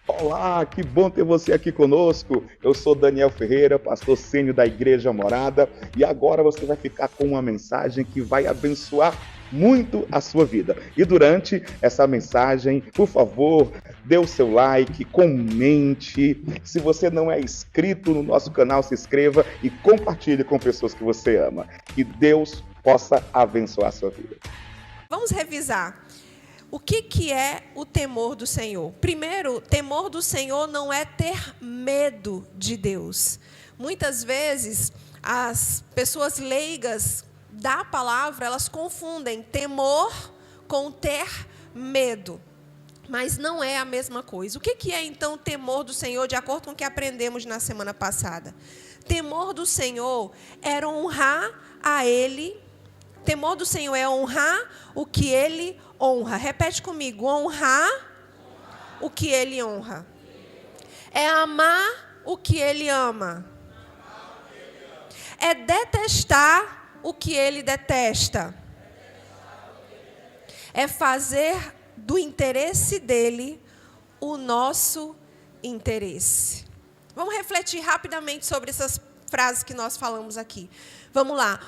Olá, que bom ter você aqui conosco. Eu sou Daniel Ferreira, pastor sênior da Igreja Morada, e agora você vai ficar com uma mensagem que vai abençoar muito a sua vida. E durante essa mensagem, por favor, dê o seu like, comente. Se você não é inscrito no nosso canal, se inscreva e compartilhe com pessoas que você ama. Que Deus possa abençoar a sua vida. Vamos revisar. O que é o temor do Senhor? Primeiro, temor do Senhor não é ter medo de Deus. Muitas vezes, as pessoas leigas da palavra, elas confundem temor com ter medo. Mas não é a mesma coisa. O que é, então, o temor do Senhor, de acordo com o que aprendemos na semana passada? Temor do Senhor era honrar a Ele. Temor do Senhor é honrar o que Ele honra. Repete comigo. Honrar o que Ele honra. É amar o que Ele ama. É detestar o que Ele detesta. É fazer do interesse dEle o nosso interesse. Vamos refletir rapidamente sobre essas frases que nós falamos aqui. Vamos lá.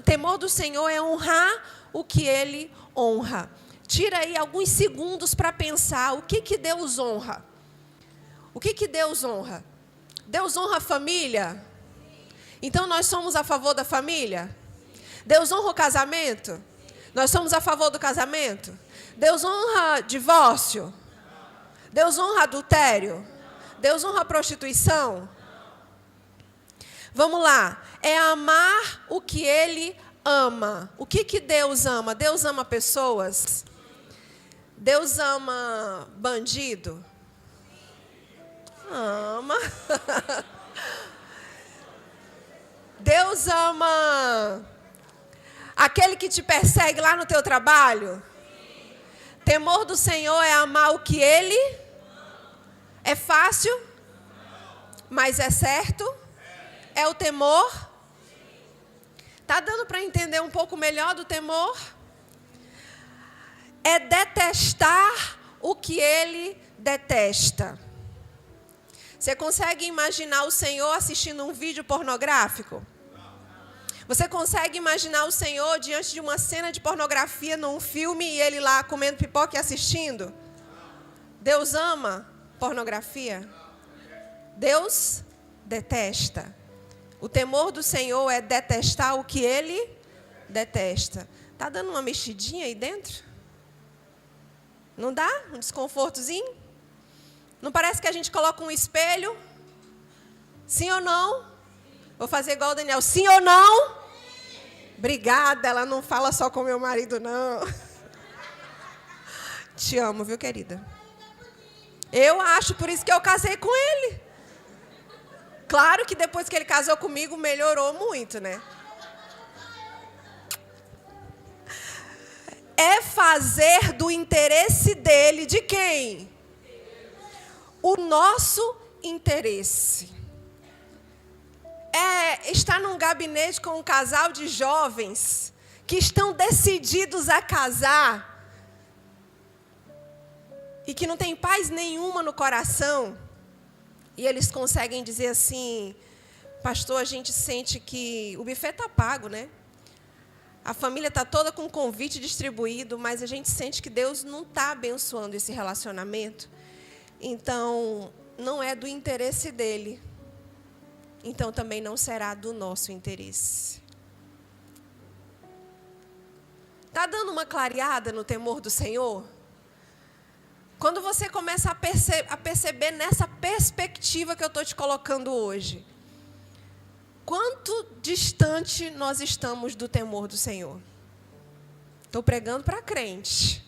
Temor do Senhor é honrar o que Ele honra. Tira aí alguns segundos para pensar o que Deus honra. O que Deus honra? Deus honra a família? Então nós somos a favor da família? Deus honra o casamento? Nós somos a favor do casamento? Deus honra divórcio? Deus honra adultério? Deus honra prostituição? Vamos lá. É amar o que Ele ama. O que Deus ama? Deus ama pessoas? Deus ama bandido? Ama. Deus ama aquele que te persegue lá no teu trabalho? Temor do Senhor é amar o que Ele... É fácil? Mas é certo? É o temor? Está dando para entender um pouco melhor do temor? É detestar o que Ele detesta. Você consegue imaginar o Senhor assistindo um vídeo pornográfico? Você consegue imaginar o Senhor diante de uma cena de pornografia num filme e Ele lá comendo pipoca e assistindo? Deus ama pornografia? Deus detesta. O temor do Senhor é detestar o que Ele detesta. Está dando uma mexidinha aí dentro? Não dá? Um desconfortozinho? Não parece que a gente coloca um espelho? Sim ou não? Vou fazer igual o Daniel. Sim ou não? Obrigada, ela não fala só com meu marido, não. Te amo, viu, querida? Eu acho, por isso que eu casei com ele. Claro que depois que ele casou comigo, melhorou muito, né? É fazer do interesse dele, de quem? O nosso interesse. É estar num gabinete com um casal de jovens que estão decididos a casar e que não tem paz nenhuma no coração. E eles conseguem dizer assim: pastor, a gente sente que o buffet está pago, né? A família está toda com convite distribuído, mas a gente sente que Deus não está abençoando esse relacionamento. Então, não é do interesse dele. Então, também não será do nosso interesse. Está dando uma clareada no temor do Senhor? Quando você começa a perceber nessa perspectiva que eu estou te colocando hoje, quanto distante nós estamos do temor do Senhor? Estou pregando para crente,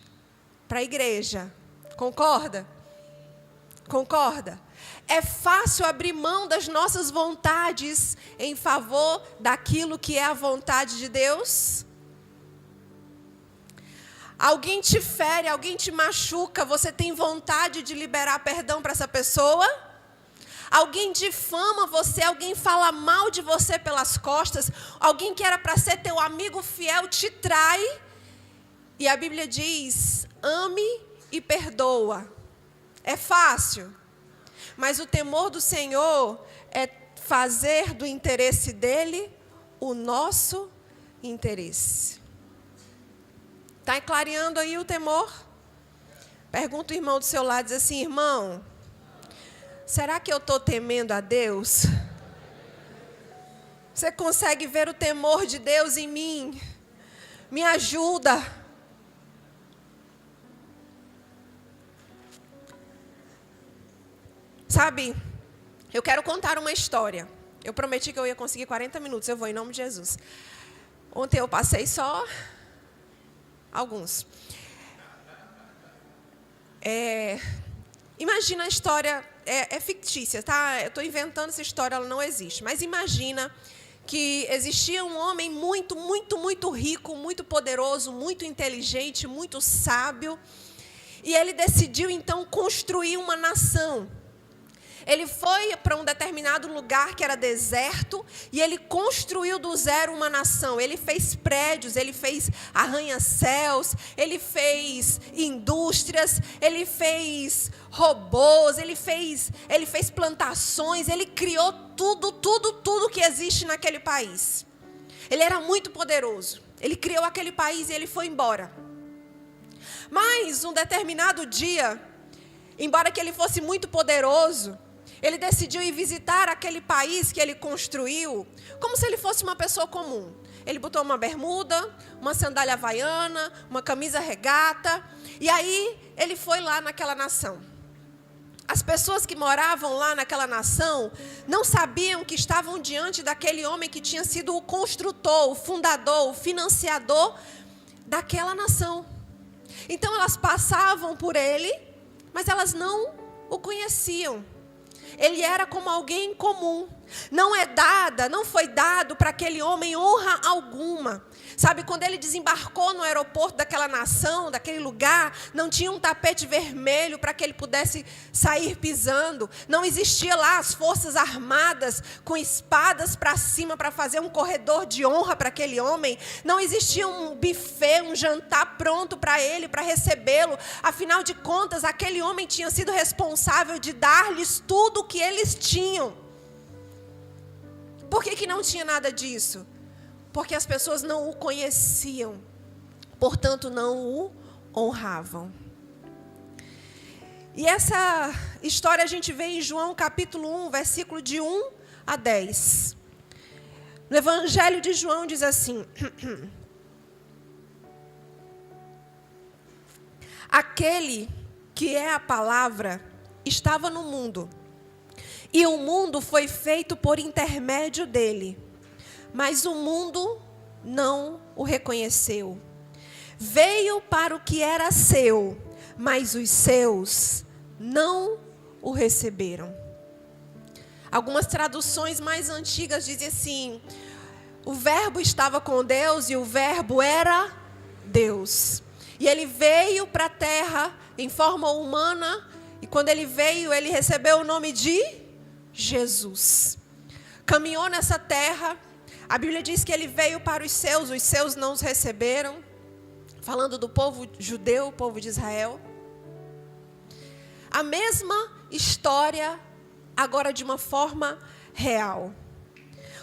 para a igreja. Concorda? Concorda? É fácil abrir mão das nossas vontades em favor daquilo que é a vontade de Deus? Alguém te fere, alguém te machuca, você tem vontade de liberar perdão para essa pessoa? alguém difama você, alguém fala mal de você pelas costas, alguém que era para ser teu amigo fiel te trai. E a Bíblia diz: ame e perdoa. É fácil, mas o temor do Senhor é fazer do interesse dele o nosso interesse. Está clareando aí o temor? Pergunta o irmão do seu lado, diz assim: irmão, será que eu estou temendo a Deus? Você consegue ver o temor de Deus em mim? Me ajuda. Sabe, eu quero contar uma história. Eu prometi que eu ia conseguir 40 minutos, eu vou em nome de Jesus. Ontem eu passei só alguns. Imagina a história, é fictícia, tá? Eu estou inventando essa história, ela não existe. Mas imagina que existia um homem muito, muito, muito rico, muito poderoso, muito inteligente, muito sábio. E ele decidiu, então, construir uma nação. Ele foi para um determinado lugar que era deserto e ele construiu do zero uma nação. Ele fez prédios, ele fez arranha-céus, ele fez indústrias, ele fez robôs, ele fez plantações, ele criou tudo que existe naquele país. Ele era muito poderoso. Ele criou aquele país e ele foi embora. Mas um determinado dia, embora que ele fosse muito poderoso, ele decidiu ir visitar aquele país que ele construiu, como se ele fosse uma pessoa comum. Ele botou uma bermuda, uma sandália havaiana, uma camisa regata, e aí ele foi lá naquela nação. As pessoas que moravam lá naquela nação não sabiam que estavam diante daquele homem que tinha sido o construtor, o fundador, o financiador daquela nação. Então elas passavam por ele, mas elas não o conheciam. Ele era como alguém comum. Não foi dado para aquele homem honra alguma. Sabe, quando ele desembarcou no aeroporto daquela nação, daquele lugar, não tinha um tapete vermelho para que ele pudesse sair pisando. Não existia lá as forças armadas com espadas para cima para fazer um corredor de honra para aquele homem. Não existia um buffet, um jantar pronto para ele, para recebê-lo. Afinal de contas, aquele homem tinha sido responsável de dar-lhes tudo o que eles tinham. Por que não tinha nada disso? Porque as pessoas não o conheciam, portanto não o honravam. E essa história a gente vê em João capítulo 1, versículo de 1 a 10. No Evangelho de João diz assim: aquele que é a palavra estava no mundo, e o mundo foi feito por intermédio dele. Mas o mundo não o reconheceu. Veio para o que era seu, mas os seus não o receberam. Algumas traduções mais antigas dizem assim: o verbo estava com Deus e o verbo era Deus. E ele veio para a terra em forma humana, e quando ele veio, ele recebeu o nome de Jesus. Caminhou nessa terra. A Bíblia diz que ele veio para os seus não os receberam. Falando do povo judeu, o povo de Israel. A mesma história, agora de uma forma real.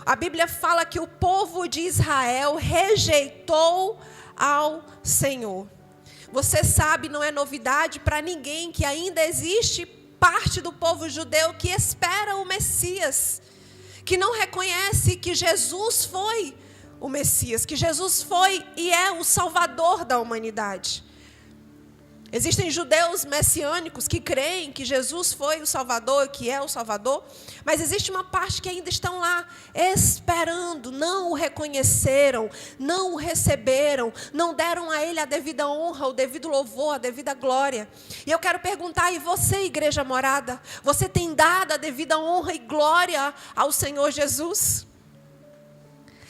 A Bíblia fala que o povo de Israel rejeitou ao Senhor. Você sabe, não é novidade para ninguém que ainda existe parte do povo judeu que espera o Messias, que não reconhece que Jesus foi o Messias, que Jesus foi e é o Salvador da humanidade. Existem judeus messiânicos que creem que Jesus foi o Salvador, que é o Salvador, mas existe uma parte que ainda estão lá esperando, não o reconheceram, não o receberam, não deram a ele a devida honra, o devido louvor, a devida glória. E eu quero perguntar, e você, igreja morada, você tem dado a devida honra e glória ao Senhor Jesus?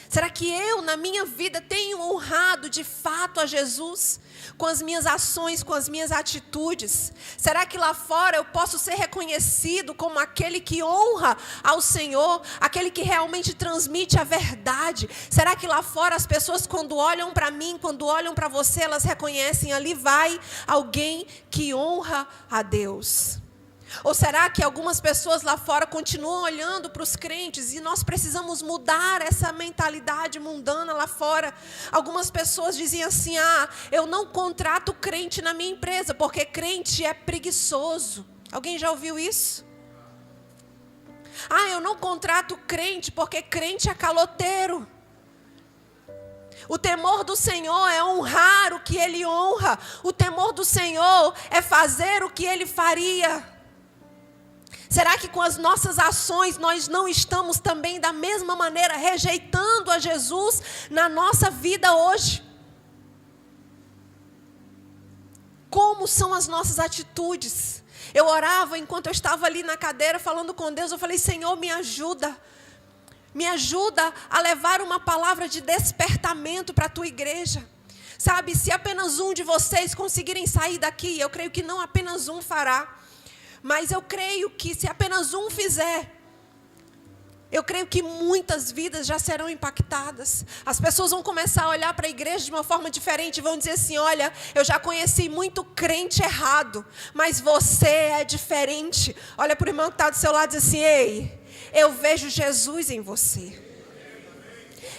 Será que eu, na minha vida, tenho honrado de fato a Jesus? Com as minhas ações, com as minhas atitudes? Será que lá fora eu posso ser reconhecido como aquele que honra ao Senhor? Aquele que realmente transmite a verdade? Será que lá fora as pessoas, quando olham para mim, quando olham para você, elas reconhecem, ali vai alguém que honra a Deus? Ou será que algumas pessoas lá fora continuam olhando para os crentes e nós precisamos mudar essa mentalidade mundana lá fora? Algumas pessoas dizem assim: eu não contrato crente na minha empresa porque crente é preguiçoso. Alguém já ouviu isso? Eu não contrato crente porque crente é caloteiro. O temor do Senhor é honrar o que Ele honra. O temor do Senhor é fazer o que Ele faria. Será que com as nossas ações nós não estamos também da mesma maneira rejeitando a Jesus na nossa vida hoje? Como são as nossas atitudes? Eu orava enquanto eu estava ali na cadeira falando com Deus. Eu falei: Senhor, me ajuda. Me ajuda a levar uma palavra de despertamento para a tua igreja. Sabe, se apenas um de vocês conseguirem sair daqui, eu creio que não apenas um fará. Mas eu creio que se apenas um fizer, eu creio que muitas vidas já serão impactadas. As pessoas vão começar a olhar para a igreja de uma forma diferente. Vão dizer assim: olha, eu já conheci muito crente errado, mas você é diferente. Olha para o irmão que está do seu lado e diz assim: ei, eu vejo Jesus em você.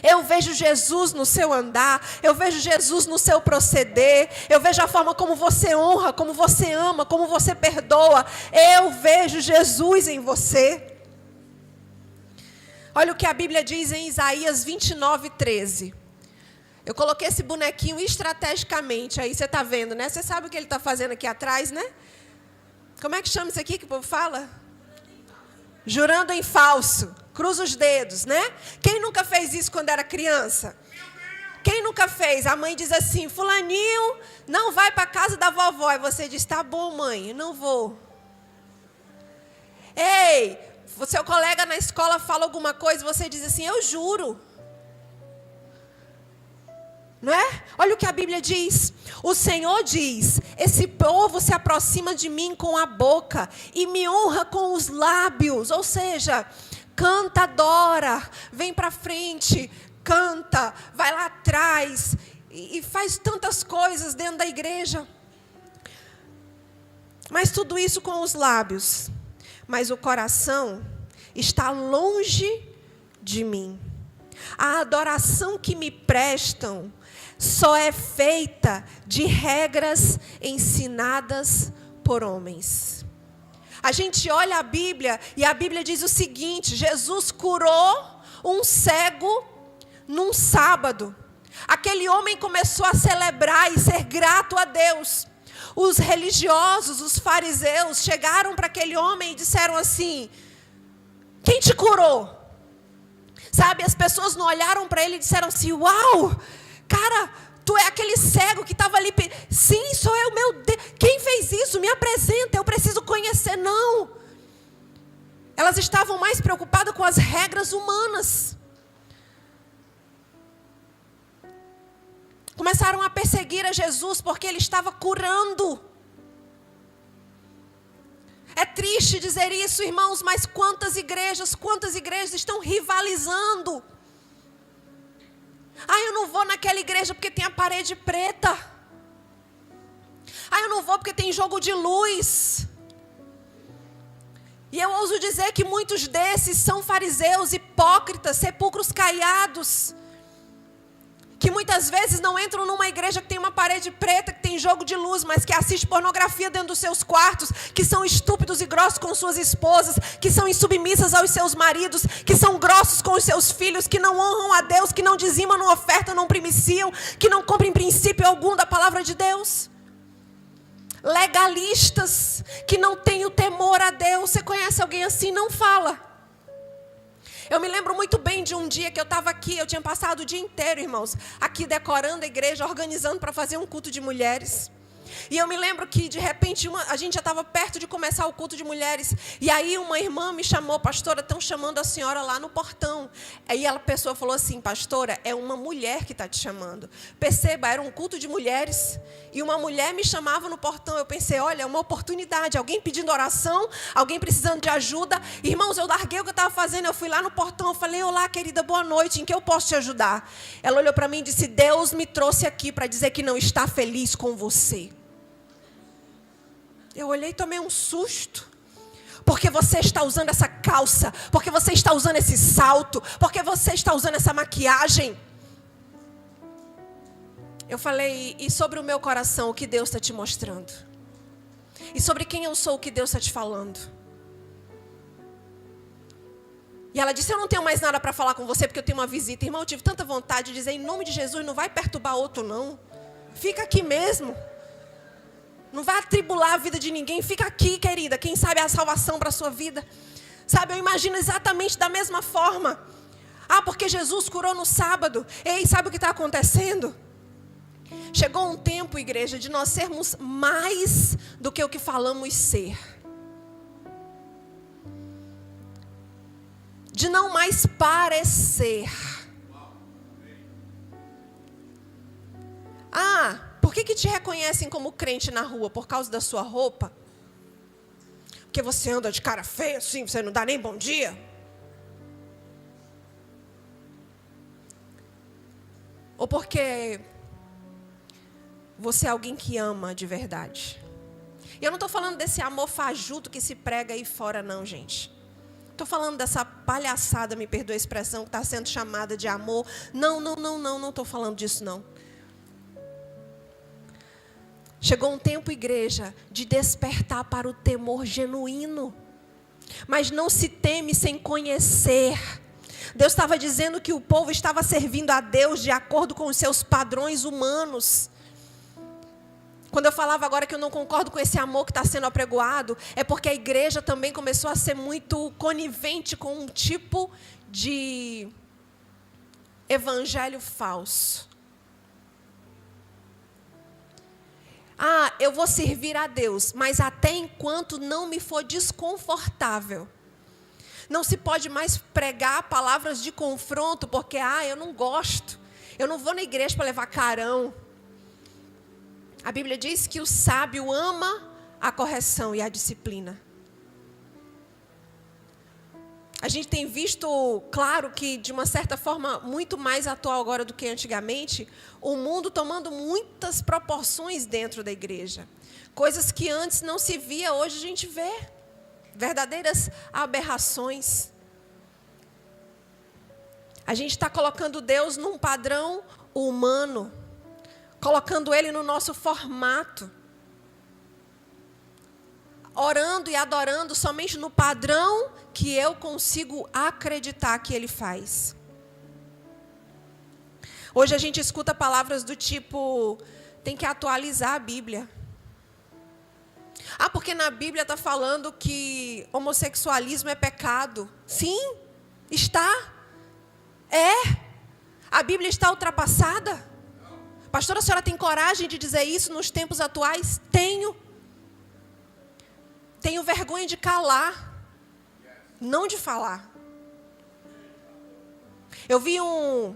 Eu vejo Jesus no seu andar, eu vejo Jesus no seu proceder, eu vejo a forma como você honra, como você ama, como você perdoa. Eu vejo Jesus em você. Olha o que a Bíblia diz em Isaías 29:13. Eu coloquei esse bonequinho estrategicamente, aí você está vendo, né? Você sabe o que ele está fazendo aqui atrás, né? Como é que chama isso aqui que o povo fala? Jurando em falso. Cruza os dedos, né? Quem nunca fez isso quando era criança? Quem nunca fez? A mãe diz assim: fulaninho, não vai para a casa da vovó. E você diz: tá bom, mãe, não vou. Ei, o seu colega na escola fala alguma coisa, você diz assim: eu juro. Não é? Olha o que a Bíblia diz. O Senhor diz: esse povo se aproxima de mim com a boca e me honra com os lábios. Ou seja, canta, adora, vem para frente, canta, vai lá atrás e faz tantas coisas dentro da igreja. Mas tudo isso com os lábios. Mas o coração está longe de mim. A adoração que me prestam só é feita de regras ensinadas por homens. A gente olha a Bíblia e a Bíblia diz o seguinte: Jesus curou um cego num sábado. Aquele homem começou a celebrar e ser grato a Deus. Os religiosos, os fariseus, chegaram para aquele homem e disseram assim: quem te curou? Sabe, as pessoas não olharam para ele e disseram assim: uau, cara, tu é aquele cego que estava ali. Sim, sou eu, meu Deus. Quem fez isso? Me apresenta, eu preciso conhecer. Não. Elas estavam mais preocupadas com as regras humanas. Começaram a perseguir a Jesus porque ele estava curando. É triste dizer isso, irmãos, mas quantas igrejas estão rivalizando. Eu não vou naquela igreja porque tem a parede preta. Eu não vou porque tem jogo de luz. E eu ouso dizer que muitos desses são fariseus, hipócritas, sepulcros caiados, que muitas vezes não entram numa igreja que tem uma parede preta, que tem jogo de luz, mas que assiste pornografia dentro dos seus quartos, que são estúpidos e grossos com suas esposas, que são insubmissas aos seus maridos, que são grossos com os seus filhos, que não honram a Deus, que não dizimam, não ofertam, não primiciam, que não cumprem princípio algum da palavra de Deus. Legalistas, que não têm o temor a Deus. Você conhece alguém assim? Não fala. Eu me lembro muito bem de um dia que eu estava aqui, eu tinha passado o dia inteiro, irmãos, aqui decorando a igreja, organizando para fazer um culto de mulheres. E eu me lembro que, de repente, a gente já estava perto de começar o culto de mulheres. E aí uma irmã me chamou, pastora, estão chamando a senhora lá no portão. Aí a pessoa falou assim, pastora, é uma mulher que está te chamando. Perceba, era um culto de mulheres. E uma mulher me chamava no portão. Eu pensei, olha, é uma oportunidade. Alguém pedindo oração, alguém precisando de ajuda. Irmãos, eu larguei o que eu estava fazendo. Eu fui lá no portão, eu falei, olá, querida, boa noite. Em que eu posso te ajudar? Ela olhou para mim e disse, Deus me trouxe aqui para dizer que não está feliz com você. Eu olhei e tomei um susto. Porque você está usando essa calça. Porque você está usando esse salto. Porque você está usando essa maquiagem. Eu falei, e sobre o meu coração, o que Deus está te mostrando? E sobre quem eu sou, o que Deus está te falando? E ela disse, eu não tenho mais nada para falar com você, porque eu tenho uma visita. Irmão, eu tive tanta vontade de dizer, em nome de Jesus, não vai perturbar outro não. Fica aqui mesmo. Não vai atribular a vida de ninguém. Fica aqui, querida. Quem sabe é a salvação para a sua vida. Sabe, eu imagino exatamente da mesma forma. Ah, porque Jesus curou no sábado. Ei, sabe o que está acontecendo? Chegou um tempo, igreja, de nós sermos mais do que o que falamos ser. De não mais parecer. Ah, por que te reconhecem como crente na rua? Por causa da sua roupa? Porque você anda de cara feia assim, você não dá nem bom dia? Ou porque você é alguém que ama de verdade? E eu não estou falando desse amor fajuto que se prega aí fora não, gente. Estou falando dessa palhaçada, me perdoe a expressão, que está sendo chamada de amor. Não estou falando disso não. Chegou um tempo, igreja, de despertar para o temor genuíno. Mas não se teme sem conhecer. Deus estava dizendo que o povo estava servindo a Deus de acordo com os seus padrões humanos. Quando eu falava agora que eu não concordo com esse amor que está sendo apregoado, é porque a igreja também começou a ser muito conivente com um tipo de evangelho falso. Ah, eu vou servir a Deus, mas até enquanto não me for desconfortável. Não se pode mais pregar palavras de confronto, porque, eu não gosto. Eu não vou na igreja para levar carão. A Bíblia diz que o sábio ama a correção e a disciplina. A gente tem visto, claro que de uma certa forma muito mais atual agora do que antigamente, o mundo tomando muitas proporções dentro da igreja. Coisas que antes não se via, hoje a gente vê. Verdadeiras aberrações. A gente está colocando Deus num padrão humano. Colocando Ele no nosso formato. Orando e adorando somente no padrão que eu consigo acreditar que Ele faz. Hoje a gente escuta palavras do tipo, tem que atualizar a Bíblia. Porque na Bíblia está falando que homossexualismo é pecado. Sim, está. A Bíblia está ultrapassada. Pastora, a senhora tem coragem de dizer isso nos tempos atuais? Tenho. Tenho vergonha de calar, não de falar. Eu vi um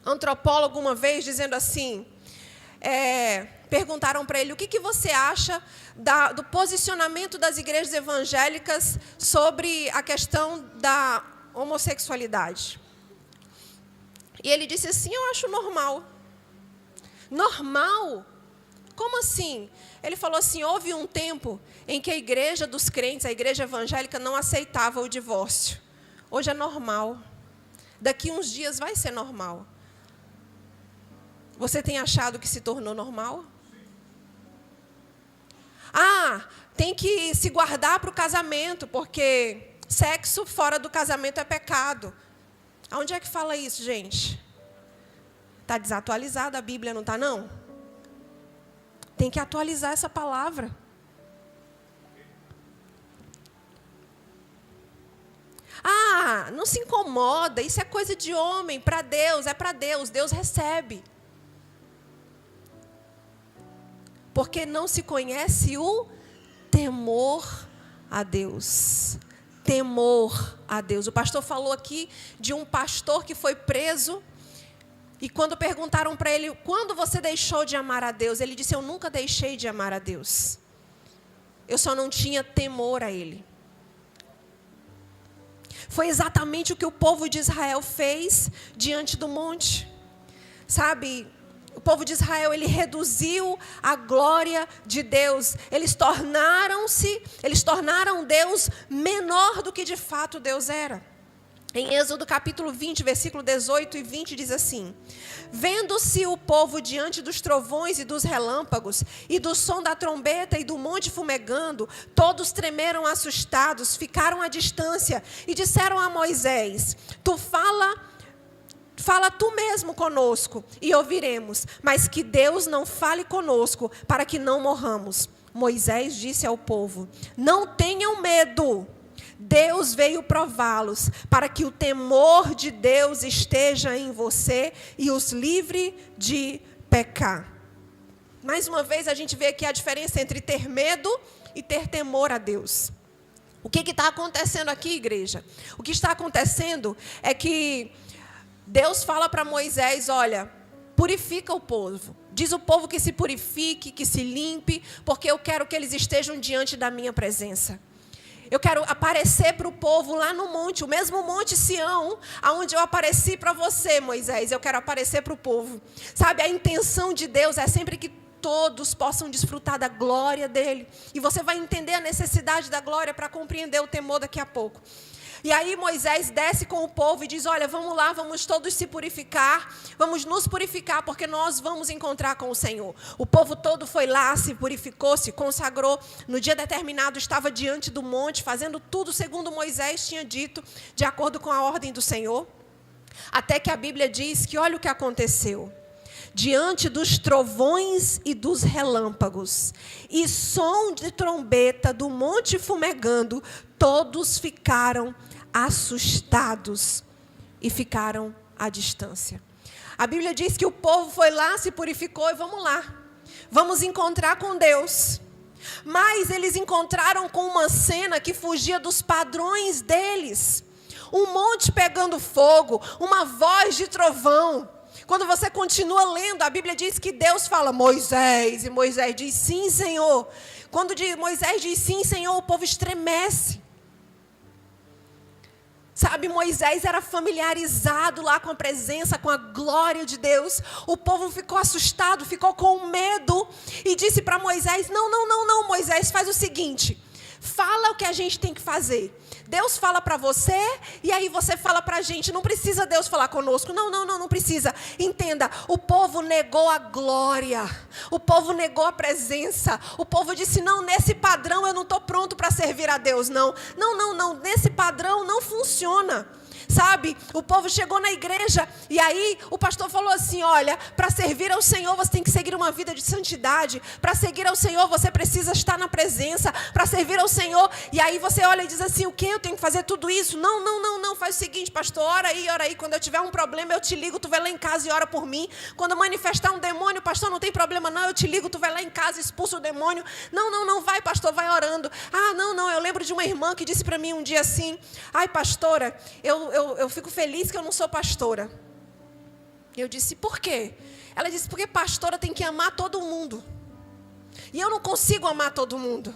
antropólogo uma vez dizendo assim, perguntaram para ele, o que você acha do posicionamento das igrejas evangélicas sobre a questão da homossexualidade? E ele disse assim, eu acho normal. Normal? Como assim? Ele falou assim, houve um tempo em que a igreja dos crentes, a igreja evangélica, não aceitava o divórcio. Hoje é normal. Daqui uns dias vai ser normal. Você tem achado que se tornou normal? Tem que se guardar para o casamento, porque sexo fora do casamento é pecado. Aonde é que fala isso, gente? Está desatualizada a Bíblia, não está não? Tem que atualizar essa palavra. Não se incomoda, isso é coisa de homem, para Deus, é para Deus, Deus recebe. Porque não se conhece o temor a Deus. Temor a Deus. O pastor falou aqui de um pastor que foi preso. E quando perguntaram para ele, quando você deixou de amar a Deus? Ele disse, eu nunca deixei de amar a Deus. Eu só não tinha temor a Ele. Foi exatamente o que o povo de Israel fez diante do monte. Sabe, o povo de Israel, ele reduziu a glória de Deus. Eles tornaram Deus menor do que de fato Deus era. Em Êxodo capítulo 20, versículo 18 e 20, diz assim: vendo-se o povo diante dos trovões e dos relâmpagos, e do som da trombeta e do monte fumegando, todos tremeram assustados, ficaram à distância, e disseram a Moisés, fala tu mesmo conosco, e ouviremos, mas que Deus não fale conosco, para que não morramos. Moisés disse ao povo, não tenham medo. Deus veio prová-los, para que o temor de Deus esteja em você e os livre de pecar. Mais uma vez a gente vê aqui a diferença entre ter medo e ter temor a Deus. O que está acontecendo aqui, igreja? O que está acontecendo é que Deus fala para Moisés, olha, purifica o povo. Diz o povo que se purifique, que se limpe, porque eu quero que eles estejam diante da minha presença. Eu quero aparecer para o povo lá no monte, o mesmo monte Sião, aonde eu apareci para você, Moisés. Eu quero aparecer para o povo. Sabe, a intenção de Deus é sempre que todos possam desfrutar da glória dele. E você vai entender a necessidade da glória para compreender o temor daqui a pouco. E aí Moisés desce com o povo e diz, olha, vamos lá, vamos todos se purificar, vamos nos purificar, porque nós vamos encontrar com o Senhor. O povo todo foi lá, se purificou, se consagrou, no dia determinado estava diante do monte, fazendo tudo segundo Moisés tinha dito, de acordo com a ordem do Senhor. Até que a Bíblia diz que olha o que aconteceu. Diante dos trovões e dos relâmpagos, e som de trombeta do monte fumegando, todos ficaram assustados e ficaram à distância. A Bíblia diz que o povo foi lá, se purificou e vamos lá. Vamos encontrar com Deus. Mas eles encontraram com uma cena que fugia dos padrões deles. Um monte pegando fogo, uma voz de trovão. Quando você continua lendo, a Bíblia diz que Deus fala, Moisés, e Moisés diz, sim, Senhor. Quando Moisés diz, sim, Senhor, o povo estremece. Sabe, Moisés era familiarizado lá com a presença, com a glória de Deus. O povo ficou assustado, ficou com medo e disse para Moisés, não, Moisés, faz o seguinte, fala o que a gente tem que fazer. Deus fala para você e aí você fala para a gente. Não precisa Deus falar conosco. Não precisa. Entenda, o povo negou a glória. O povo negou a presença. O povo disse, não, nesse padrão eu não estou pronto para servir a Deus, não. Não, nesse padrão não funciona. Sabe, o povo chegou na igreja e aí o pastor falou assim, olha, para servir ao Senhor você tem que seguir uma vida de santidade, para seguir ao Senhor você precisa estar na presença, para servir ao Senhor, e aí você olha e diz assim, o que? Eu tenho que fazer tudo isso? Não, faz o seguinte, pastor, ora aí, quando eu tiver um problema eu te ligo, tu vai lá em casa e ora por mim, quando manifestar um demônio, pastor, não tem problema não, eu te ligo, tu vai lá em casa e expulsa o demônio, não, vai pastor, vai orando, não, eu lembro de uma irmã que disse para mim um dia assim, ai pastora, eu fico feliz que eu não sou pastora. Eu disse, por quê? Ela disse, porque pastora tem que amar todo mundo. E eu não consigo amar todo mundo.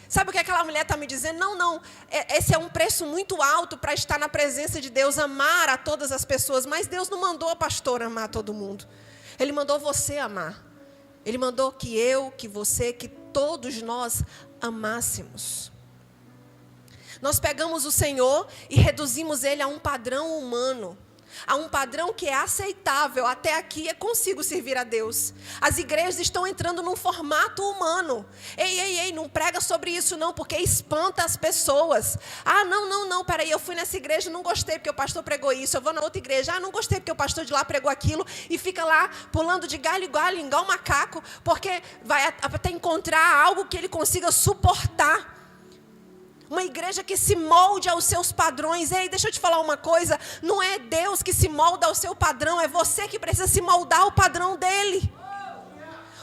Sabe o que aquela mulher está me dizendo? Não, esse é um preço muito alto para estar na presença de Deus, amar a todas as pessoas. Mas Deus não mandou a pastora amar todo mundo. Ele mandou você amar. Ele mandou que eu, que você, que todos nós amássemos. Nós pegamos o Senhor e reduzimos Ele a um padrão humano, a um padrão que é aceitável. Até aqui eu consigo servir a Deus. As igrejas estão entrando num formato humano. Ei, não prega sobre isso não, porque espanta as pessoas. Não, peraí, eu fui nessa igreja e não gostei porque o pastor pregou isso. Eu vou na outra igreja, não gostei porque o pastor de lá pregou aquilo. E fica lá pulando de galho em galho, igual um macaco, porque vai até encontrar algo que ele consiga suportar. Uma igreja que se molde aos seus padrões. Ei, deixa eu te falar uma coisa. Não é Deus que se molda ao seu padrão. É você que precisa se moldar ao padrão dele.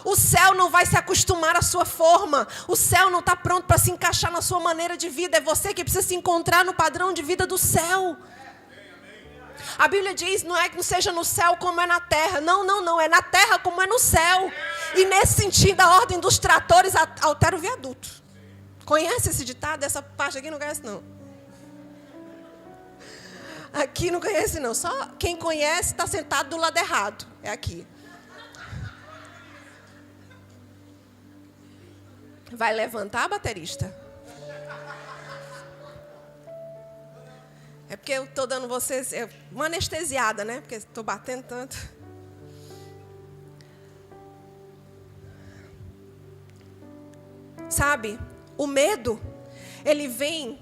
O céu não vai se acostumar à sua forma. O céu não está pronto para se encaixar na sua maneira de vida. É você que precisa se encontrar no padrão de vida do céu. A Bíblia diz, não é que não seja no céu como é na terra. Não, não, não. É na terra como é no céu. E nesse sentido, a ordem dos tratores altera o viaduto. Conhece esse ditado? Essa parte aqui não conhece, não. Aqui não conhece, não. Só quem conhece está sentado do lado errado. É aqui. Vai levantar, baterista? É porque eu estou dando vocês uma anestesiada, né? Porque estou batendo tanto. Sabe, o medo, ele vem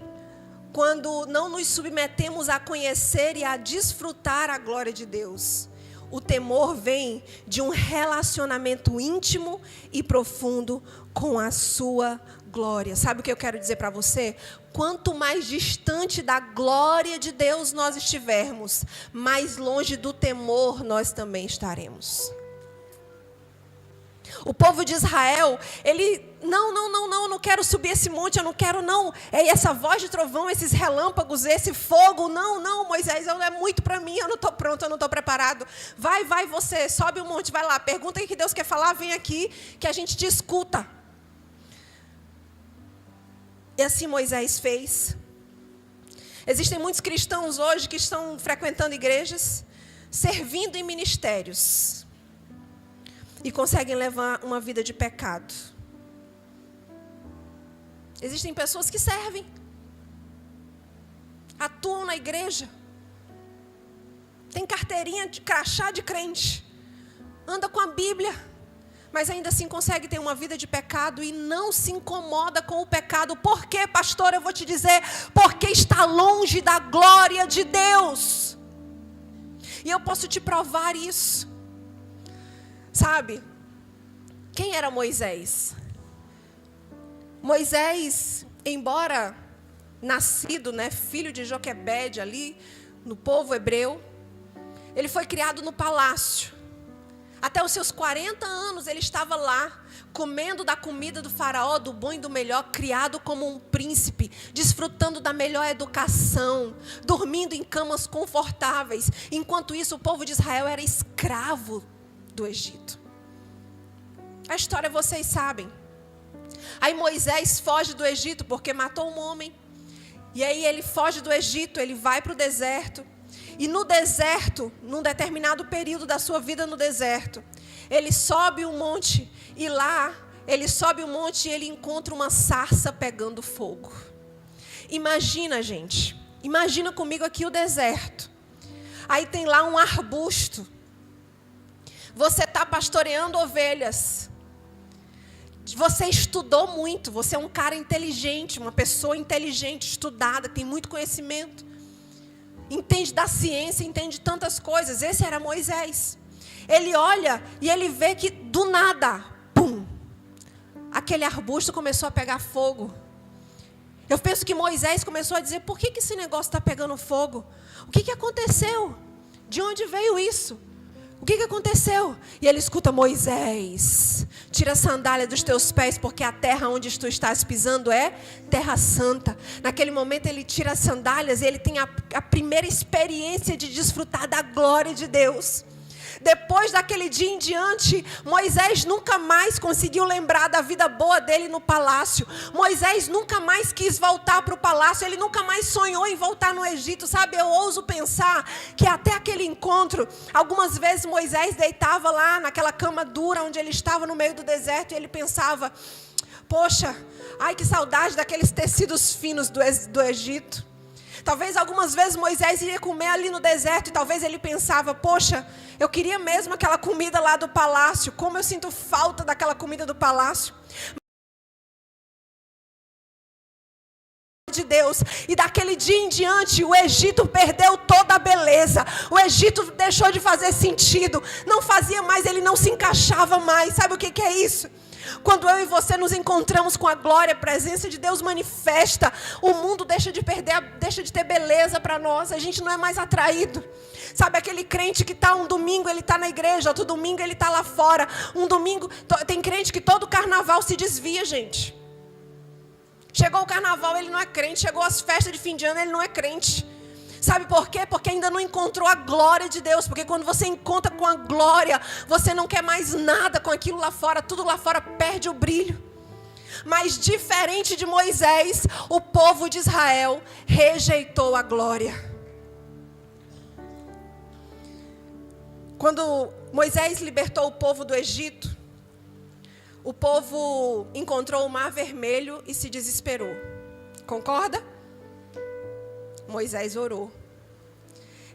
quando não nos submetemos a conhecer e a desfrutar a glória de Deus. O temor vem de um relacionamento íntimo e profundo com a sua glória. Sabe o que eu quero dizer para você? Quanto mais distante da glória de Deus nós estivermos, mais longe do temor nós também estaremos. O povo de Israel, ele, não quero subir esse monte, eu não quero não. É essa voz de trovão, esses relâmpagos, esse fogo, não, Moisés, é muito para mim, eu não estou pronto, eu não estou preparado. Vai, você, sobe o monte, vai lá, pergunta o que Deus quer falar, vem aqui, que a gente te escuta. E assim Moisés fez. Existem muitos cristãos hoje que estão frequentando igrejas, servindo em ministérios. E conseguem levar uma vida de pecado. Existem pessoas que servem. Atuam na igreja. Tem carteirinha de crachá de crente. Anda com a Bíblia. Mas ainda assim consegue ter uma vida de pecado e não se incomoda com o pecado. Por quê, pastor? Eu vou te dizer. Porque está longe da glória de Deus. E eu posso te provar isso. Sabe, quem era Moisés? Moisés, embora nascido, filho de Joquebede ali, no povo hebreu, ele foi criado no palácio. Até os seus 40 anos ele estava lá, comendo da comida do faraó, do bom e do melhor, criado como um príncipe, desfrutando da melhor educação, dormindo em camas confortáveis. Enquanto isso, o povo de Israel era escravo do Egito. A história vocês sabem. Aí Moisés foge do Egito porque matou um homem. E aí ele foge do Egito, ele vai para o deserto. E no deserto, num determinado período da sua vida no deserto, ele sobe um monte. E lá, ele sobe um monte e ele encontra uma sarça pegando fogo. Imagina, gente. Imagina comigo aqui o deserto. Aí tem lá um arbusto. Você está pastoreando ovelhas. Você estudou muito. Você é um cara inteligente, uma pessoa inteligente, estudada, tem muito conhecimento. Entende da ciência, entende tantas coisas. Esse era Moisés. Ele olha e ele vê que do nada, pum, aquele arbusto começou a pegar fogo. Eu penso que Moisés começou a dizer, por que esse negócio está pegando fogo? O que aconteceu? De onde veio isso? O que aconteceu? E ele escuta, Moisés, tira a sandália dos teus pés, porque a terra onde tu estás pisando é terra santa. Naquele momento ele tira as sandálias e ele tem a primeira experiência de desfrutar da glória de Deus. Depois daquele dia em diante, Moisés nunca mais conseguiu lembrar da vida boa dele no palácio. Moisés nunca mais quis voltar para o palácio. Ele nunca mais sonhou em voltar no Egito. Sabe, eu ouso pensar que até aquele encontro, algumas vezes Moisés deitava lá naquela cama dura onde ele estava no meio do deserto. E ele pensava, poxa, ai que saudade daqueles tecidos finos do Egito. Talvez algumas vezes Moisés iria comer ali no deserto e talvez ele pensava, poxa, eu queria mesmo aquela comida lá do palácio, como eu sinto falta daquela comida do palácio. De Deus. E daquele dia em diante o Egito perdeu toda a beleza. O Egito deixou de fazer sentido, não fazia mais, ele não se encaixava mais. Sabe o que é isso? Quando eu e você nos encontramos com a glória, a presença de Deus manifesta, o mundo deixa de ter beleza para nós, a gente não é mais atraído. Sabe aquele crente que está um domingo, ele está na igreja, outro domingo ele está lá fora. Um domingo, tem crente que todo carnaval se desvia, gente. Chegou o carnaval, ele não é crente. Chegou as festas de fim de ano, ele não é crente. Sabe por quê? Porque ainda não encontrou a glória de Deus. Porque quando você encontra com a glória, você não quer mais nada com aquilo lá fora. Tudo lá fora perde o brilho. Mas diferente de Moisés, o povo de Israel rejeitou a glória. Quando Moisés libertou o povo do Egito, o povo encontrou o Mar Vermelho e se desesperou. Concorda? Moisés orou.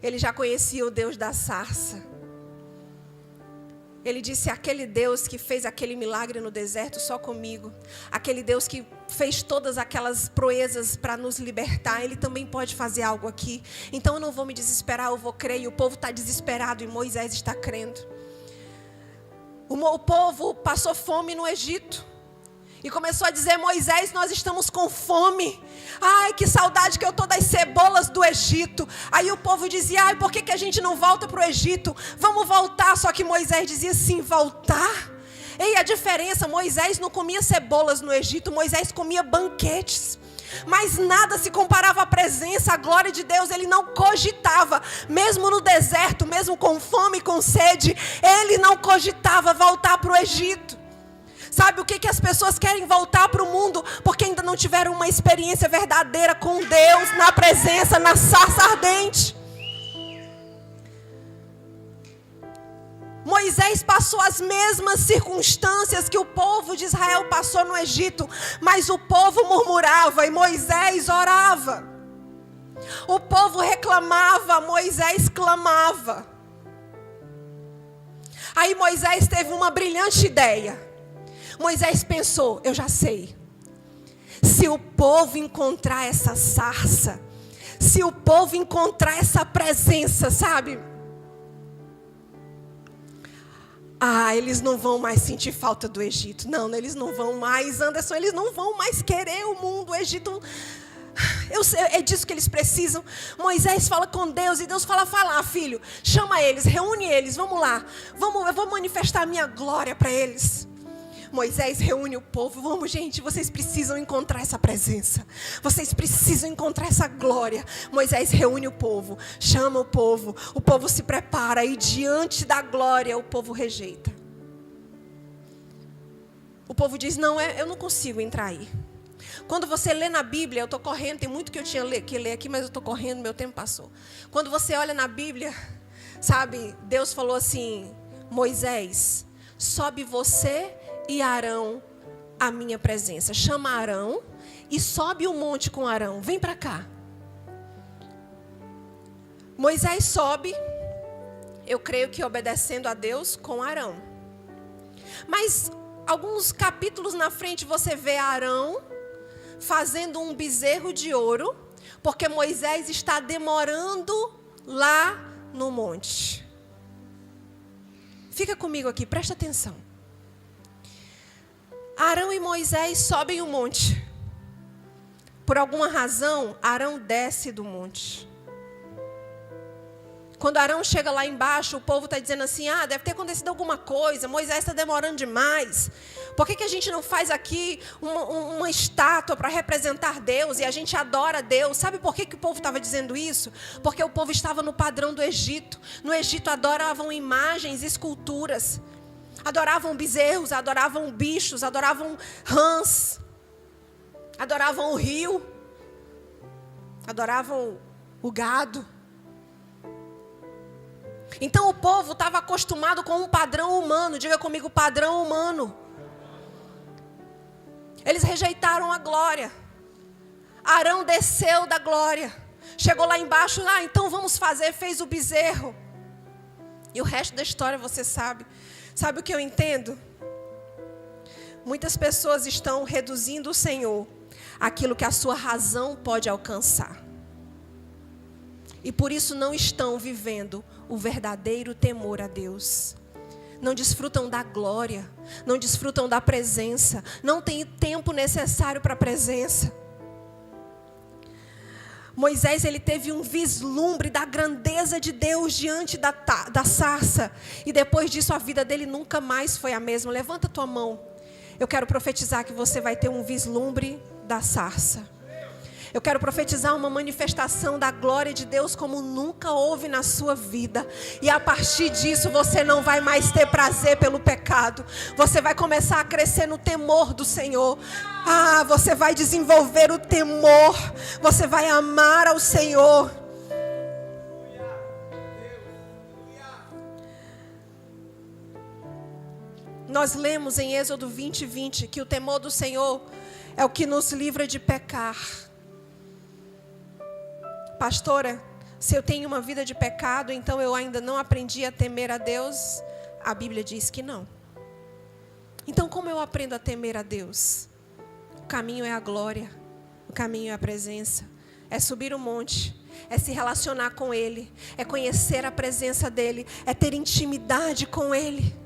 Ele já conhecia o Deus da sarça. Ele disse: aquele Deus que fez aquele milagre no deserto só comigo, aquele Deus que fez todas aquelas proezas para nos libertar, Ele também pode fazer algo aqui. Então eu não vou me desesperar, eu vou crer. E o povo está desesperado e Moisés está crendo. O povo passou fome no Egito e começou a dizer: Moisés, nós estamos com fome. Ai, que saudade que eu estou das cebolas do Egito. Aí o povo dizia: ai, por que a gente não volta para o Egito? Vamos voltar. Só que Moisés dizia assim: voltar? E a diferença, Moisés não comia cebolas no Egito, Moisés comia banquetes. Mas nada se comparava à presença, à glória de Deus. Ele não cogitava, mesmo no deserto, mesmo com fome e com sede, ele não cogitava voltar para o Egito. Sabe o que as pessoas querem voltar para o mundo? Porque ainda não tiveram uma experiência verdadeira com Deus, na presença, na sarça ardente. Moisés passou as mesmas circunstâncias que o povo de Israel passou no Egito, mas o povo murmurava e Moisés orava. O povo reclamava, Moisés clamava. Aí Moisés teve uma brilhante ideia. Moisés pensou: eu já sei. Se o povo encontrar essa sarça, se o povo encontrar essa presença, sabe? Eles não vão mais sentir falta do Egito. Não, eles não vão mais, Anderson, eles não vão mais querer o mundo, o Egito. É disso que eles precisam. Moisés fala com Deus e Deus fala: filho, chama eles, reúne eles, vamos lá. Eu vou manifestar a minha glória para eles. Moisés reúne o povo: vamos, gente, vocês precisam encontrar essa presença. Vocês precisam encontrar essa glória. Moisés reúne o povo, chama o povo se prepara e diante da glória o povo rejeita. O povo diz: não, eu não consigo entrar aí. Quando você lê na Bíblia, eu estou correndo, tem muito que eu tinha que ler aqui, mas eu estou correndo, meu tempo passou. Quando você olha na Bíblia, sabe, Deus falou assim: Moisés, sobe você e Arão a minha presença. Chama Arão e sobe o monte com Arão. Vem para cá. Moisés sobe, eu creio que obedecendo a Deus, com Arão. Mas alguns capítulos na frente você vê Arão fazendo um bezerro de ouro, porque Moisés está demorando lá no monte. Fica comigo aqui, presta atenção. Arão e Moisés sobem o monte. Por alguma razão, Arão desce do monte. Quando Arão chega lá embaixo, o povo está dizendo assim: deve ter acontecido alguma coisa, Moisés está demorando demais. Por que a gente não faz aqui uma estátua para representar Deus e a gente adora Deus? Sabe por que o povo estava dizendo isso? Porque o povo estava no padrão do Egito. No Egito adoravam imagens, esculturas. Adoravam bezerros, adoravam bichos, adoravam rãs. Adoravam o rio. Adoravam o gado. Então o povo estava acostumado com um padrão humano. Diga comigo: padrão humano. Eles rejeitaram a glória. Arão desceu da glória. Chegou lá embaixo: então vamos fazer. Fez o bezerro. E o resto da história você sabe. Sabe o que eu entendo? Muitas pessoas estão reduzindo o Senhor àquilo que a sua razão pode alcançar. E por isso não estão vivendo o verdadeiro temor a Deus. Não desfrutam da glória, não desfrutam da presença, não têm tempo necessário para a presença. Moisés, ele teve um vislumbre da grandeza de Deus diante da sarça. E depois disso a vida dele nunca mais foi a mesma. Levanta a tua mão. Eu quero profetizar que você vai ter um vislumbre da sarça. Eu quero profetizar uma manifestação da glória de Deus como nunca houve na sua vida. E a partir disso você não vai mais ter prazer pelo pecado. Você vai começar a crescer no temor do Senhor. Você vai desenvolver o temor. Você vai amar ao Senhor. Nós lemos em Êxodo 20:20 que o temor do Senhor é o que nos livra de pecar. Pastora, se eu tenho uma vida de pecado, então eu ainda não aprendi a temer a Deus? A Bíblia diz que não. Então como eu aprendo a temer a Deus? O caminho é a glória, o caminho é a presença, é subir o monte, é se relacionar com Ele, é conhecer a presença dEle, é ter intimidade com Ele.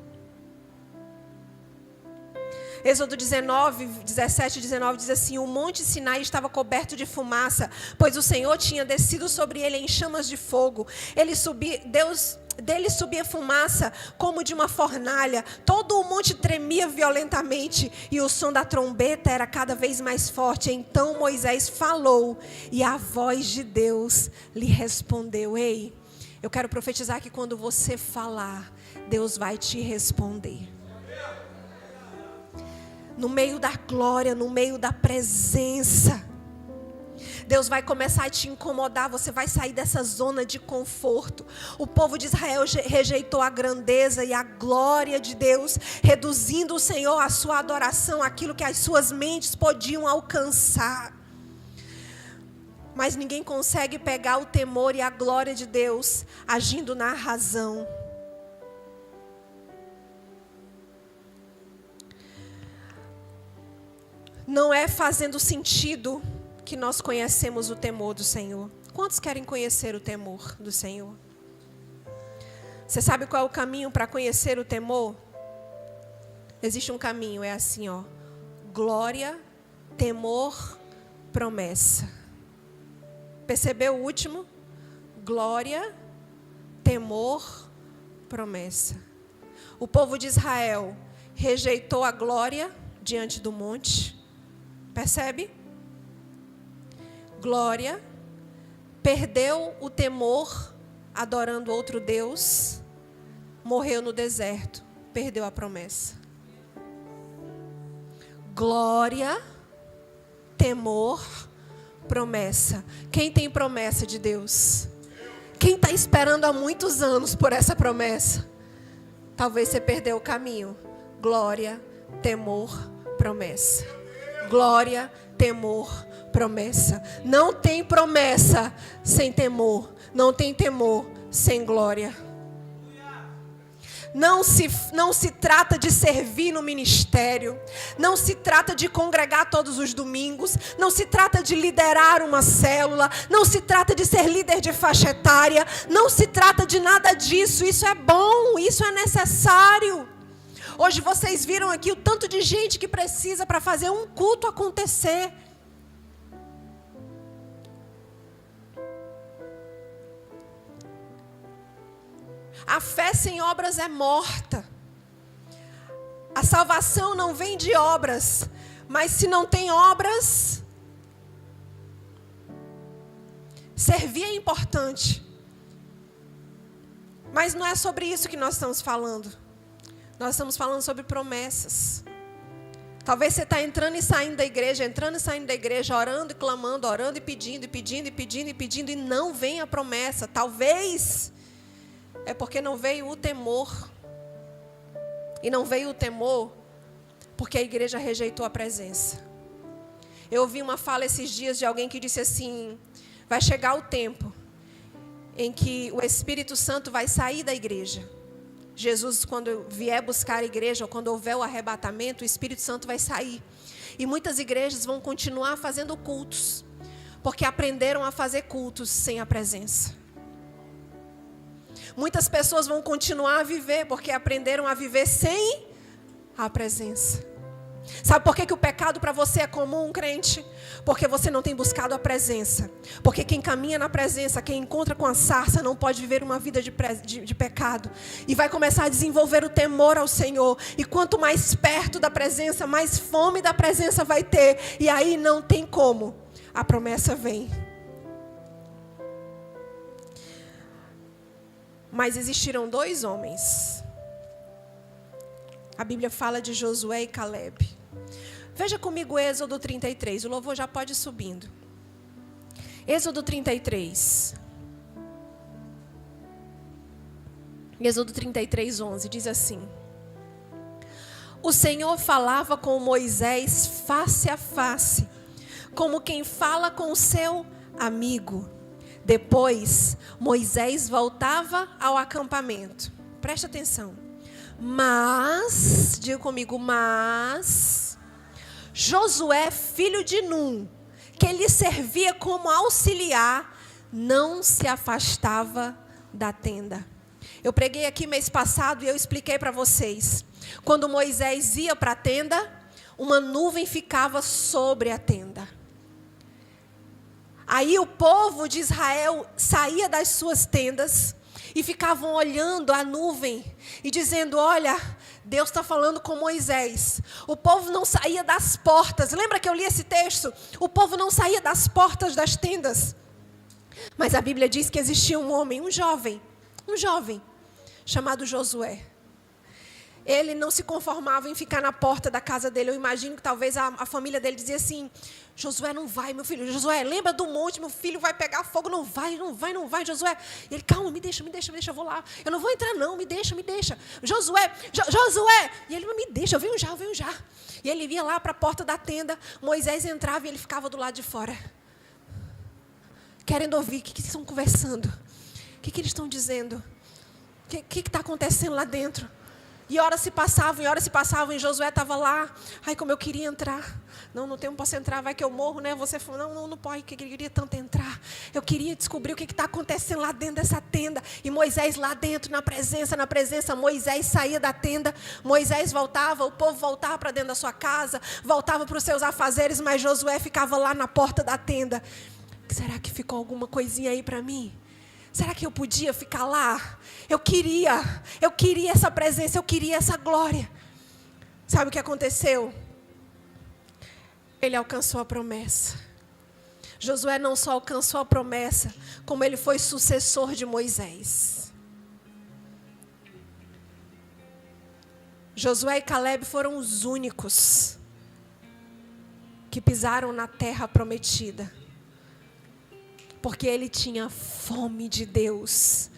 Êxodo 17 e 19 diz assim: o monte Sinai estava coberto de fumaça, pois o Senhor tinha descido sobre ele em chamas de fogo. Dele subia fumaça como de uma fornalha. Todo o monte tremia violentamente e o som da trombeta era cada vez mais forte. Então Moisés falou e a voz de Deus lhe respondeu. Ei, eu quero profetizar que quando você falar, Deus vai te responder. No meio da glória, no meio da presença, Deus vai começar a te incomodar. Você vai sair dessa zona de conforto. O povo de Israel rejeitou a grandeza e a glória de Deus, reduzindo o Senhor à sua adoração, aquilo que as suas mentes podiam alcançar. Mas ninguém consegue pegar o temor e a glória de Deus agindo na razão. Não é fazendo sentido que nós conhecemos o temor do Senhor. Quantos querem conhecer o temor do Senhor? Você sabe qual é o caminho para conhecer o temor? Existe um caminho, é assim, ó. Glória, temor, promessa. Percebeu o último? Glória, temor, promessa. O povo de Israel rejeitou a glória diante do monte. Percebe? Glória, perdeu o temor adorando outro Deus, morreu no deserto, perdeu a promessa. Glória, temor, promessa. Quem tem promessa de Deus? Quem está esperando há muitos anos por essa promessa? Talvez você perdeu o caminho. Glória, temor, promessa. Glória, temor, promessa. Não tem promessa sem temor. Não tem temor sem glória. Não se trata de servir no ministério. Não se trata de congregar todos os domingos. Não se trata de liderar uma célula. Não se trata de ser líder de faixa etária. Não se trata de nada disso. Isso é bom, isso é necessário. Hoje vocês viram aqui o tanto de gente que precisa para fazer um culto acontecer. A fé sem obras é morta. A salvação não vem de obras, mas se não tem obras, servir é importante. Mas não é sobre isso que nós estamos falando. Nós estamos falando sobre promessas. Talvez você está entrando e saindo da igreja, orando e clamando, orando e pedindo, e não vem a promessa. Talvez é porque não veio o temor. E não veio o temor porque a igreja rejeitou a presença. Eu ouvi uma fala esses dias de alguém que disse assim: vai chegar o tempo em que o Espírito Santo vai sair da igreja. Jesus, quando vier buscar a igreja, ou quando houver o arrebatamento, o Espírito Santo vai sair. E muitas igrejas vão continuar fazendo cultos, porque aprenderam a fazer cultos sem a presença. Muitas pessoas vão continuar a viver, porque aprenderam a viver sem a presença. Sabe por que o pecado para você é comum, crente? Porque você não tem buscado a presença. Porque quem caminha na presença, quem encontra com a sarça, não pode viver uma vida de pecado. E vai começar a desenvolver o temor ao Senhor. E quanto mais perto da presença, mais fome da presença vai ter. E aí não tem como. A promessa vem. Mas existiram 2 homens. A Bíblia fala de Josué e Caleb. Veja comigo Êxodo 33. O louvor já pode ir subindo. Êxodo 33. Êxodo 33, 11. Diz assim: O Senhor falava com Moisés face a face, como quem fala com o seu amigo. Depois, Moisés voltava ao acampamento. Preste atenção. Mas, diga comigo, mas Josué, filho de Num, que lhe servia como auxiliar, não se afastava da tenda. Eu preguei aqui mês passado e eu expliquei para vocês. Quando Moisés ia para a tenda, uma nuvem ficava sobre a tenda. Aí o povo de Israel saía das suas tendas e ficavam olhando a nuvem e dizendo: olha, Deus está falando com Moisés. O povo não saía das portas. Lembra que eu li esse texto? O povo não saía das portas das tendas. Mas a Bíblia diz que existia um homem, um jovem, chamado Josué. Ele não se conformava em ficar na porta da casa dele. Eu imagino que talvez a família dele dizia assim: Josué, não vai, meu filho. Josué, lembra do monte, meu filho vai pegar fogo. Não vai, Josué. E ele, calma, me deixa, eu vou lá. Eu não vou entrar não, me deixa. Josué. E ele, me deixa, eu venho já. E ele ia lá para a porta da tenda. Moisés entrava e ele ficava do lado de fora, querendo ouvir o que eles estão conversando. O que eles estão dizendo? O que está acontecendo lá dentro? E horas se passavam, e Josué estava lá. Ai, como eu queria entrar. Não posso entrar, vai que eu morro, né? Você falou, não pode, que eu queria tanto entrar. Eu queria descobrir o que está acontecendo lá dentro dessa tenda. E Moisés lá dentro, na presença, Moisés saía da tenda. Moisés voltava, o povo voltava para dentro da sua casa, voltava para os seus afazeres, mas Josué ficava lá na porta da tenda. Será que ficou alguma coisinha aí para mim? Será que eu podia ficar lá? Eu queria essa presença, eu queria essa glória. Sabe o que aconteceu? Ele alcançou a promessa. Josué não só alcançou a promessa, como ele foi sucessor de Moisés. Josué e Caleb foram os únicos que pisaram na terra prometida. Porque ele tinha fome de Deus.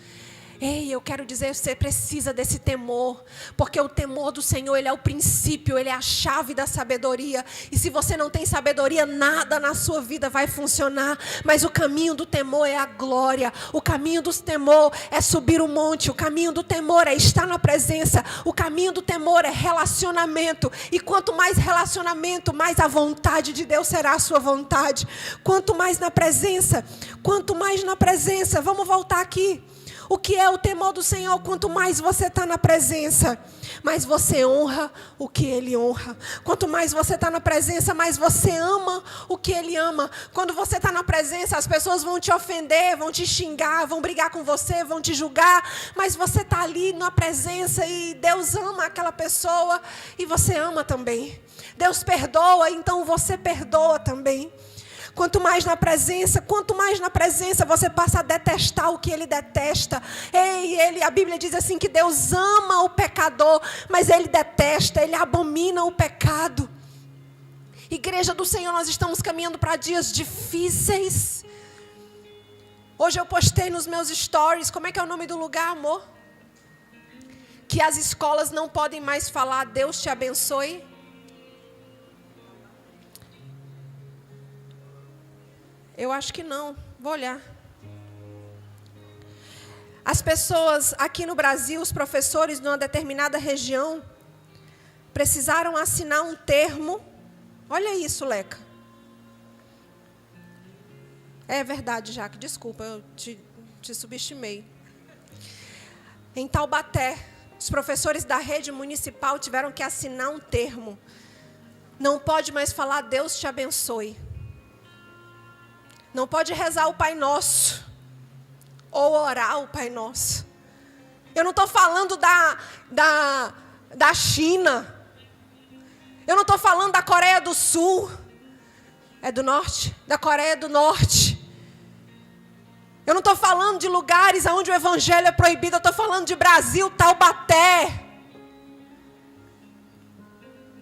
Ei, eu quero dizer, você precisa desse temor. Porque o temor do Senhor, ele é o princípio, ele é a chave da sabedoria. E se você não tem sabedoria, nada na sua vida vai funcionar. Mas o caminho do temor é a glória. O caminho do temor é subir o monte. O caminho do temor é estar na presença. O caminho do temor é relacionamento. E quanto mais relacionamento, mais a vontade de Deus será a sua vontade. Quanto mais na presença, vamos voltar aqui. O que é o temor do Senhor? Quanto mais você está na presença, mais você honra o que Ele honra. Quanto mais você está na presença, mais você ama o que Ele ama. Quando você está na presença, as pessoas vão te ofender, vão te xingar, vão brigar com você, vão te julgar. Mas você está ali na presença e Deus ama aquela pessoa e você ama também. Deus perdoa, então você perdoa também. Quanto mais na presença, você passa a detestar o que Ele detesta. A Bíblia diz assim que Deus ama o pecador, mas Ele detesta, Ele abomina o pecado. Igreja do Senhor, nós estamos caminhando para dias difíceis. Hoje eu postei nos meus stories, como é que é o nome do lugar, amor? Que as escolas não podem mais falar Deus te abençoe. Eu acho que não, vou olhar. As pessoas aqui no Brasil, os professores de uma determinada região, precisaram assinar um termo. Olha isso, Leca. É verdade, Jaque, desculpa, eu te subestimei. Em Taubaté, os professores da rede municipal tiveram que assinar um termo Não pode mais falar Deus te abençoe. Não pode rezar o Pai Nosso. Ou orar o Pai Nosso. Eu não estou falando da China. Eu não estou falando da Coreia do Sul. É do Norte? Da Coreia do Norte. Eu não estou falando de lugares onde o evangelho é proibido. Eu estou falando de Brasil, Taubaté.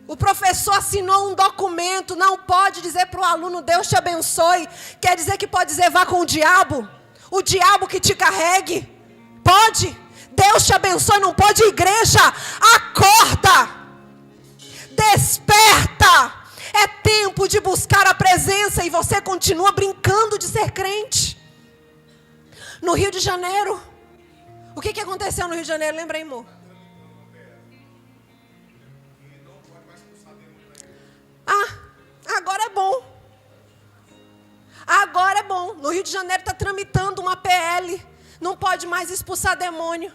O professor assinou um documento. Não pode dizer para o aluno, Deus te abençoe. Quer dizer que pode dizer, vá com o diabo. O diabo que te carregue. Pode. Deus te abençoe, não pode. Igreja, acorda. Desperta. É tempo de buscar a presença e você continua brincando de ser crente. No Rio de Janeiro. O que aconteceu no Rio de Janeiro? Lembra aí, amor? Agora é bom. Agora é bom. No Rio de Janeiro está tramitando uma PL. Não pode mais expulsar demônio.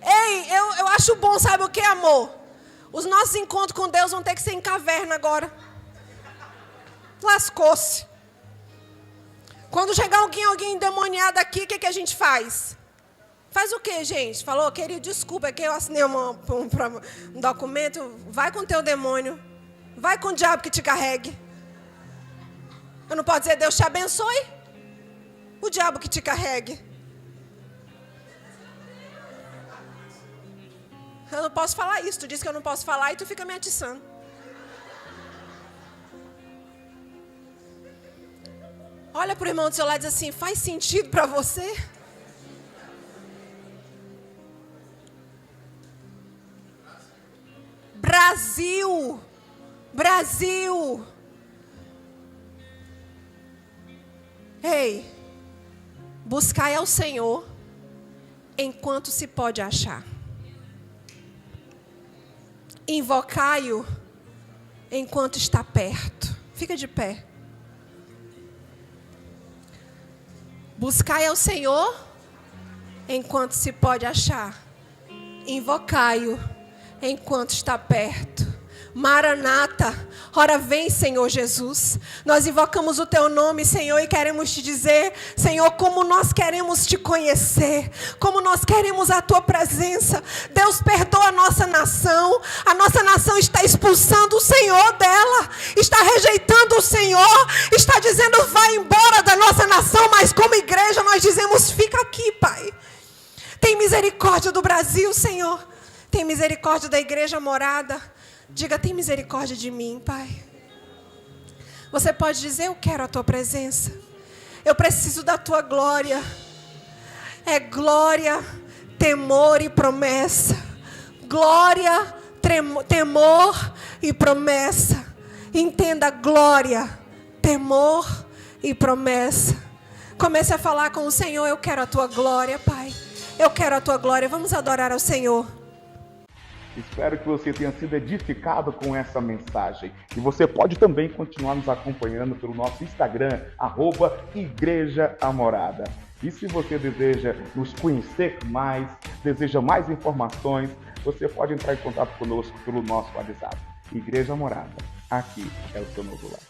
Ei, eu acho bom, sabe o que, amor? Os nossos encontros com Deus vão ter que ser em caverna agora. Lascou-se. Quando chegar alguém endemoniado aqui, o que a gente faz? Faz o que, gente? Falou, querido, desculpa, é que eu assinei um documento. Vai com o teu demônio. Vai com o diabo que te carregue. Eu não posso dizer, Deus te abençoe. O diabo que te carregue. Eu não posso falar isso. Tu disse que eu não posso falar e tu fica me atiçando. Olha para o irmão do seu lado e diz assim, faz sentido para você? Brasil. Brasil. Ei, buscai ao Senhor enquanto se pode achar. Invocai-o enquanto está perto. Fica de pé. Buscai ao Senhor enquanto se pode achar. Invocai-o enquanto está perto. Maranata, ora vem, Senhor Jesus. Nós invocamos o teu nome, Senhor, e queremos te dizer, Senhor, como nós queremos te conhecer, como nós queremos a tua presença. Deus, perdoa a nossa nação está expulsando o Senhor dela, está rejeitando o Senhor, está dizendo, vai embora da nossa nação, mas como igreja nós dizemos, fica aqui, Pai. Tem misericórdia do Brasil, Senhor. Tem misericórdia da igreja morada. Diga, tem misericórdia de mim, Pai. Você pode dizer, eu quero a tua presença. Eu preciso da tua glória. É glória, temor e promessa. Glória, temor e promessa. Entenda, glória, temor e promessa. Comece a falar com o Senhor, eu quero a tua glória, Pai. Eu quero a tua glória. Vamos adorar ao Senhor. Espero que você tenha sido edificado com essa mensagem. E você pode também continuar nos acompanhando pelo nosso Instagram, @Igreja Amorada. E se você deseja nos conhecer mais, deseja mais informações, você pode entrar em contato conosco pelo nosso WhatsApp. Igreja Amorada, aqui é o seu novo lar.